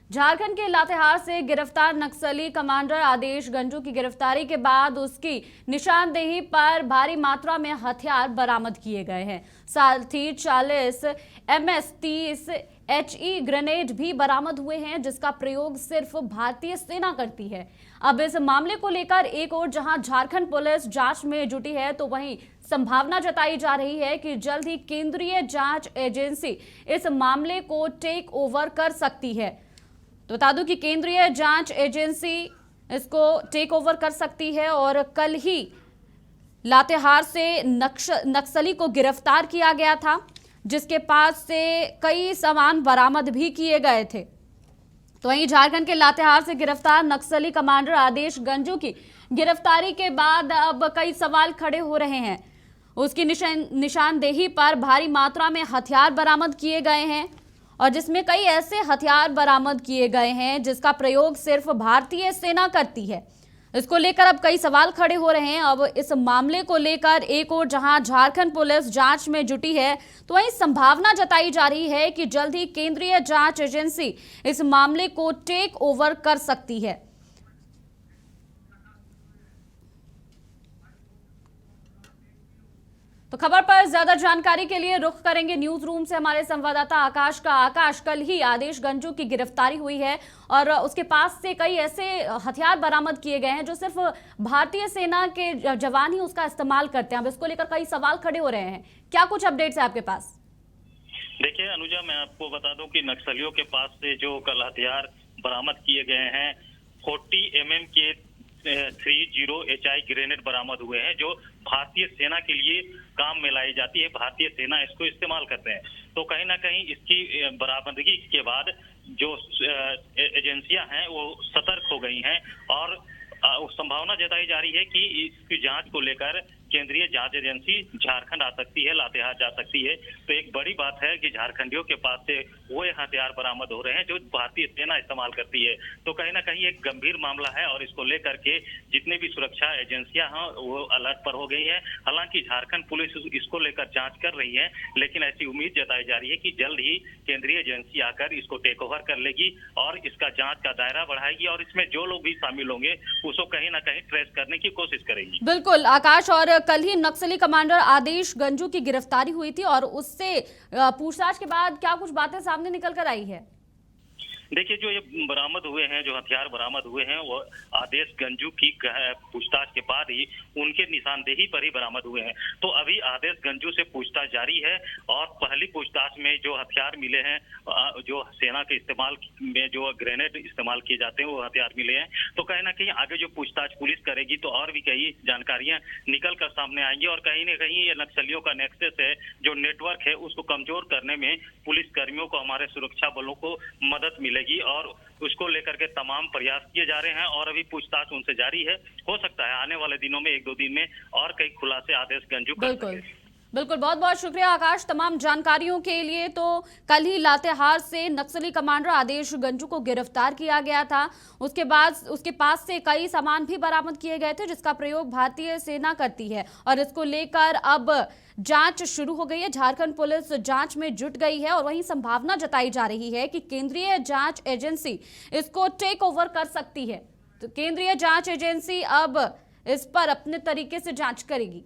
झारखंड के लातेहार से गिरफ्तार नक्सली कमांडर आदेश गंजू की गिरफ्तारी के बाद उसकी निशानदेही पर भारी मात्रा में हथियार बरामद किए गए हैं। साथ ही 40 MS-30 HE ग्रेनेड भी बरामद हुए हैं, जिसका प्रयोग सिर्फ भारतीय सेना करती है। अब इस मामले को लेकर एक ओर जहां झारखंड पुलिस जांच में जुटी है, तो वहीं संभावना जताई जा रही है कि जल्द ही केंद्रीय जांच एजेंसी इस मामले को टेक ओवर कर सकती है। तो बता दूं कि केंद्रीय जांच एजेंसी इसको टेक ओवर कर सकती है और कल ही लातेहार से नक्सली को गिरफ्तार किया गया था, जिसके पास से कई सामान बरामद भी किए गए थे। तो वहीं झारखंड के लातेहार से गिरफ्तार नक्सली कमांडर आदेश गंजू की गिरफ्तारी के बाद अब कई सवाल खड़े हो रहे हैं। उसकी निशानदेही पर भारी मात्रा में हथियार बरामद किए गए हैं और जिसमें कई ऐसे हथियार बरामद किए गए हैं जिसका प्रयोग सिर्फ भारतीय सेना करती है। इसको लेकर अब कई सवाल खड़े हो रहे हैं। अब इस मामले को लेकर एक ओर जहां झारखंड पुलिस जांच में जुटी है, तो वहीं संभावना जताई जा रही है कि जल्द ही केंद्रीय जांच एजेंसी इस मामले को टेक ओवर कर सकती है। तो खबर पर ज्यादा जानकारी के लिए रुख करेंगे न्यूज रूम से हमारे संवाददाता आकाश का। आकाश, कल ही आदेश गंजू की गिरफ्तारी हुई है और उसके पास से कई ऐसे हथियार बरामद किए गए हैं जो सिर्फ भारतीय सेना के जवान ही उसका इस्तेमाल करते हैं। अब इसको लेकर कई सवाल खड़े हो रहे हैं, क्या कुछ अपडेट्स है आपके पास? देखिए अनुजा, मैं आपको बता दूं कि नक्सलियों के पास से जो कल हथियार बरामद किए गए हैं, 40 mm के 30 HI ग्रेनेड बरामद हुए हैं, जो भारतीय सेना के लिए काम में लाई जाती है। भारतीय सेना इसको इस्तेमाल करते हैं। तो कहीं ना कहीं इसकी बरामदगी के बाद जो एजेंसियां हैं वो सतर्क हो गई हैं और संभावना जताई जा रही है कि इसकी जांच को लेकर केंद्रीय जांच एजेंसी झारखंड आ सकती है, लातेहार जा सकती है। तो एक बड़ी बात है कि झारखंडियों के पास से वो हथियार बरामद हो रहे हैं जो भारतीय सेना इस्तेमाल करती है। तो कहीं ना कहीं एक गंभीर मामला है और इसको लेकर के जितने भी सुरक्षा एजेंसियां हैं वो अलर्ट पर हो गई है। हालांकि झारखंड पुलिस इसको लेकर जांच कर रही है, लेकिन ऐसी उम्मीद जताई जा रही है कि जल्द ही केंद्रीय एजेंसी आकर इसको टेक ओवर कर लेगी और इसका जांच का दायरा बढ़ाएगी और इसमें जो लोग भी शामिल होंगे उसको कहीं ना कहीं ट्रेस करने की कोशिश करेगी। बिल्कुल आकाश, और कल ही नक्सली कमांडर आदेश गंजू की गिरफ्तारी हुई थी और उससे पूछताछ के बाद क्या कुछ बातें सामने निकल कर आई है? देखिए, जो ये बरामद हुए हैं, जो हथियार बरामद हुए हैं, वो आदेश गंजू की पूछताछ के बाद ही उनके निशानदेही पर ही बरामद हुए हैं। तो अभी आदेश गंजू से पूछताछ जारी है और पहली पूछताछ में जो हथियार मिले हैं, जो सेना के इस्तेमाल में जो ग्रेनेड इस्तेमाल किए जाते हैं वो हथियार मिले हैं। तो कहीं ना कहीं आगे जो पूछताछ पुलिस करेगी तो और भी कई जानकारियां निकल कर सामने आएंगी और कहीं ना कहीं ये नक्सलियों का नेक्सस है, जो नेटवर्क है, उसको कमजोर करने में पुलिस कर्मियों को, हमारे सुरक्षा बलों को मदद मिलेगी और उसको लेकर के तमाम प्रयास किए जा रहे हैं और अभी पूछताछ उनसे जारी है। हो सकता है आने वाले दिनों में, 1-2 दिन में और कई खुलासे आदेश गंजू कर सके। बिल्कुल, बहुत बहुत शुक्रिया आकाश तमाम जानकारियों के लिए। तो कल ही लातेहार से नक्सली कमांडर आदेश गंजू को गिरफ्तार किया गया था। उसके बाद उसके पास से कई सामान भी बरामद किए गए थे जिसका प्रयोग भारतीय सेना करती है और इसको लेकर अब जांच शुरू हो गई है। झारखंड पुलिस जांच में जुट गई है और वहीं संभावना जताई जा रही है कि केंद्रीय जांच एजेंसी इसको टेक ओवर कर सकती है। तो केंद्रीय जांच एजेंसी अब इस पर अपने तरीके से जांच करेगी।